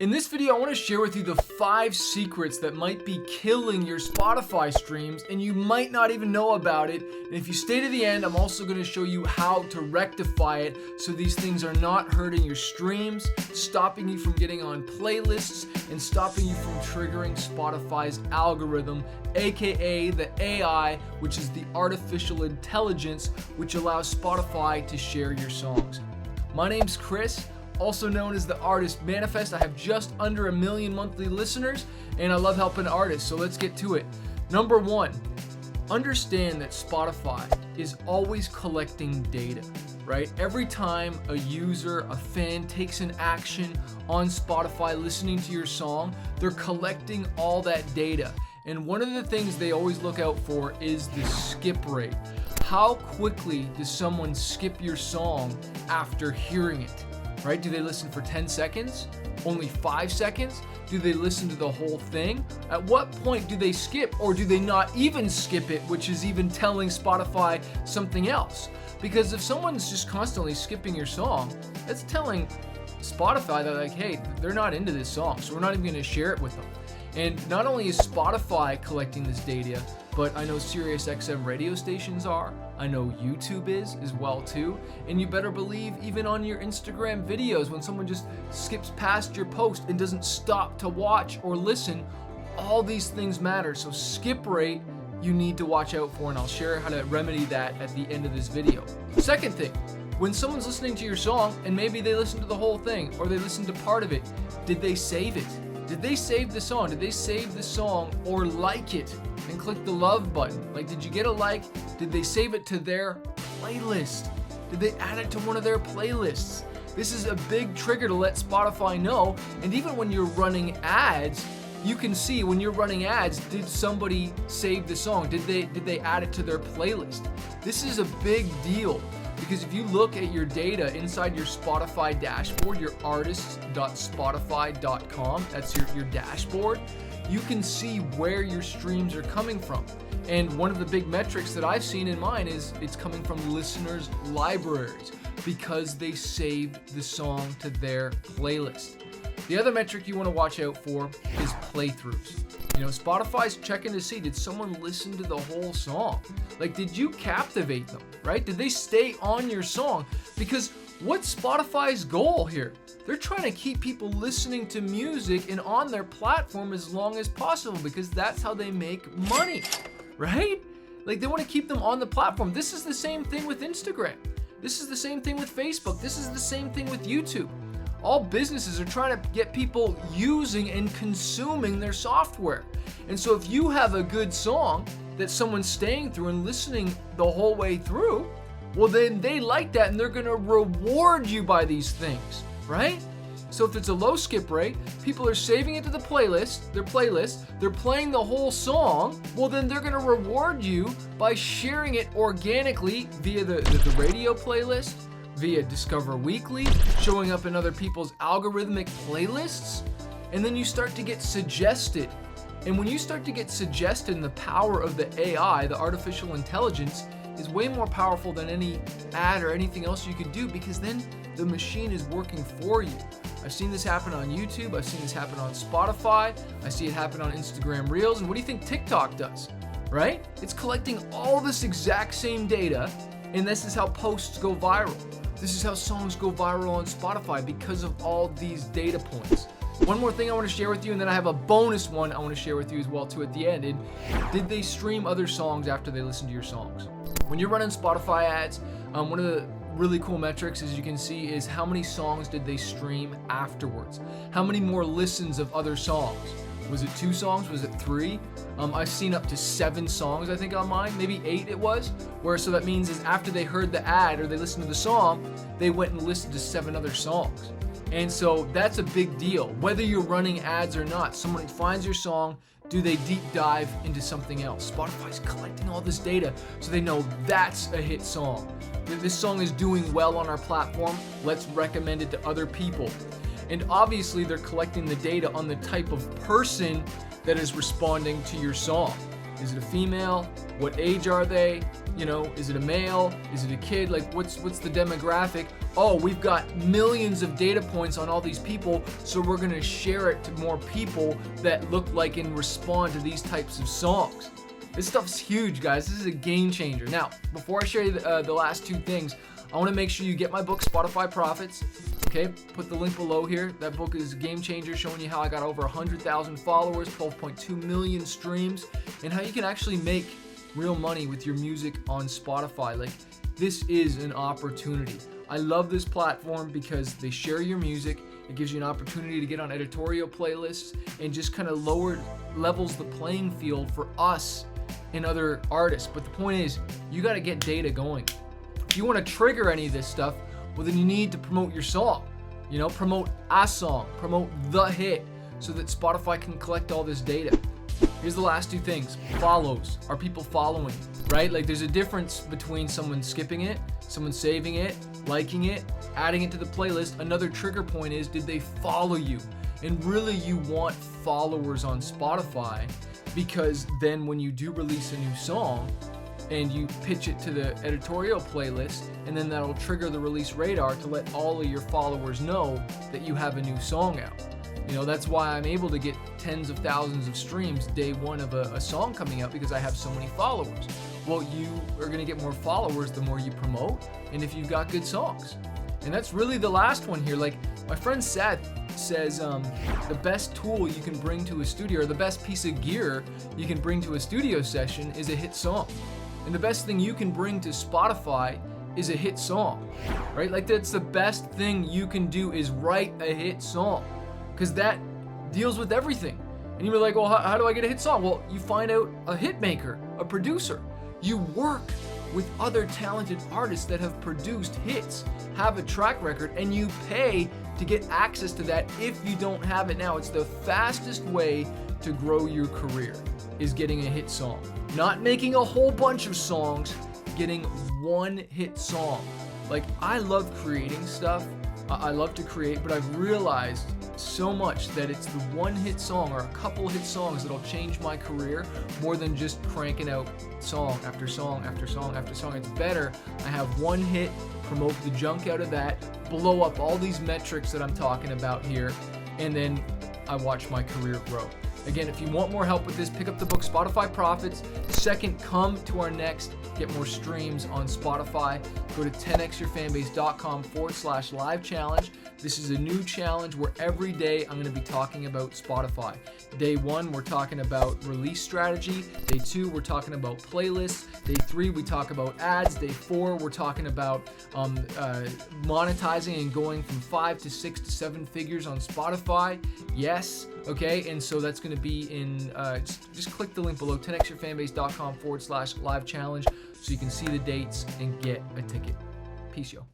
In this video, I want to share with you the 5 secrets that might be killing your Spotify streams and you might not even know about it. And if you stay to the end, I'm also going to show you how to rectify it so these things are not hurting your streams, stopping you from getting on playlists, and stopping you from triggering Spotify's algorithm, aka the AI, which is the artificial intelligence which allows Spotify to share your songs. My name's Chris, also known as the Artist Manifest. I have just under 1 million monthly listeners, and I love helping artists, so let's get to it. Number 1, understand that Spotify is always collecting data, right? Every time a user, a fan takes an action on Spotify listening to your song, they're collecting all that data. And one of the things they always look out for is the skip rate. How quickly does someone skip your song after hearing it? Right? Do they listen for 10 seconds? Only 5 seconds? Do they listen to the whole thing? At what point do they skip, or do they not even skip it, which is even telling Spotify something else? Because if someone's just constantly skipping your song, that's telling Spotify that, like, hey, they're not into this song, so we're not even going to share it with them. And not only is Spotify collecting this data, but I know SiriusXM radio stations are, I know YouTube is as well too, and you better believe even on your Instagram videos, when someone just skips past your post and doesn't stop to watch or listen, all these things matter. So skip rate you need to watch out for, and I'll share how to remedy that at the end of this video. Second thing, when someone's listening to your song and maybe they listen to the whole thing or they listen to part of it, did they save it? Did they save the song? Did they save the song or like it and click the love button? Like, did you get a like? Did they save it to their playlist? Did they add it to one of their playlists? This is a big trigger to let Spotify know. And even when you're running ads, you can see when you're running ads, did somebody save the song? Did they add it to their playlist? This is a big deal. Because if you look at your data inside your Spotify dashboard, your artists.spotify.com, that's your dashboard, you can see where your streams are coming from. And one of the big metrics that I've seen in mine is it's coming from listeners' libraries because they saved the song to their playlist. The other metric you want to watch out for is playthroughs. You know, Spotify's checking to see, did someone listen to the whole song? Like, did you captivate them, right? Did they stay on your song? Because what's Spotify's goal here? They're trying to keep people listening to music and on their platform as long as possible because that's how they make money, right? Like, they want to keep them on the platform. This is the same thing with Instagram. This is the same thing with Facebook. This is the same thing with YouTube. All businesses are trying to get people using and consuming their software. And so if you have a good song that someone's staying through and listening the whole way through, well, then they like that and they're going to reward you by these things, right? So if it's a low skip rate, people are saving it to the playlist, they're playing the whole song, well, then they're going to reward you by sharing it organically via the radio playlist, via Discover Weekly, showing up in other people's algorithmic playlists, and then you start to get suggested. And when you start to get suggested, and the power of the AI, the artificial intelligence, is way more powerful than any ad or anything else you could do, because then the machine is working for you. I've seen this happen on YouTube, I've seen this happen on Spotify, I see it happen on Instagram Reels, and what do you think TikTok does, right? It's collecting all this exact same data, and this is how posts go viral. This is how songs go viral on Spotify because of all these data points. One more thing I want to share with you, and then I have a bonus one I want to share with you as well too at the end. And did they stream other songs after they listened to your songs? When you're running Spotify ads, one of the really cool metrics, as you can see, is how many songs did they stream afterwards? How many more listens of other songs? Was it 2 songs? Was it 3? I've seen up to 7 songs, I think, on mine. Maybe 8 it was. Where, so that means is after they heard the ad or they listened to the song, they went and listened to 7 other songs. And so that's a big deal. Whether you're running ads or not, someone finds your song, do they deep dive into something else? Spotify's collecting all this data so they know that's a hit song. This song is doing well on our platform. Let's recommend it to other people. And obviously they're collecting the data on the type of person that is responding to your song. Is it a female? What age are they? You know, is it a male? Is it a kid? Like, what's the demographic? oh, we've got millions of data points on all these people, so we're gonna share it to more people that look like and respond to these types of songs. This stuff's huge, guys. This is a game changer. Now, before I share you the last two things, I want to make sure you get my book, Spotify Profits. Okay, put the link below here. That book is a game changer, showing you how I got over 100,000 followers, 12.2 million streams, and how you can actually make real money with your music on Spotify. Like, this is an opportunity. I love this platform because they share your music. It gives you an opportunity to get on editorial playlists and just kind of levels the playing field for us and other artists. But the point is, you got to get data going. If you want to trigger any of this stuff, well, then you need to promote your song. You know, promote a song, promote the hit, so that Spotify can collect all this data. Here's the last two things. Follows. Are people following? Right? Like, there's a difference between someone skipping it, someone saving it, liking it, adding it to the playlist. Another trigger point is, did they follow you? And really, you want followers on Spotify, because then when you do release a new song and you pitch it to the editorial playlist, and then that'll trigger the release radar to let all of your followers know that you have a new song out. You know, that's why I'm able to get tens of thousands of streams day one of a song coming out, because I have so many followers. Well, you are going to get more followers the more you promote, and if you've got good songs. And that's really the last one here. Like, my friend Seth says the best tool you can bring to a studio, or the best piece of gear you can bring to a studio session, is a hit song. And the best thing you can bring to Spotify is a hit song, right? Like, that's the best thing you can do, is write a hit song, because that deals with everything. And you're like, well, how do I get a hit song? Well, you find out a hit maker, a producer. You work with other talented artists that have produced hits, have a track record, and you pay to get access to that if you don't have it now. It's the fastest way to grow your career, is getting a hit song. Not making a whole bunch of songs, getting one hit song. Like, I love creating stuff. I love to create, but I've realized so much that it's the one hit song or a couple hit songs that'll change my career more than just cranking out song after song after song after song. It's better I have one hit, promote the junk out of that, blow up all these metrics that I'm talking about here, and then I watch my career grow. Again, if you want more help with this, pick up the book Spotify Profits. Second, come to our next Get More Streams on Spotify. Go to 10xyourfanbase.com/live challenge. This is a new challenge where every day I'm going to be talking about Spotify. Day 1, we're talking about release strategy. Day 2, we're talking about playlists. Day 3, we talk about ads. Day 4, we're talking about monetizing and going from 5 to 6 to 7 figures on Spotify. Yes. Okay, and so that's going to be in, just click the link below, 10xyourfanbase.com/live challenge, so you can see the dates and get a ticket. Peace, yo.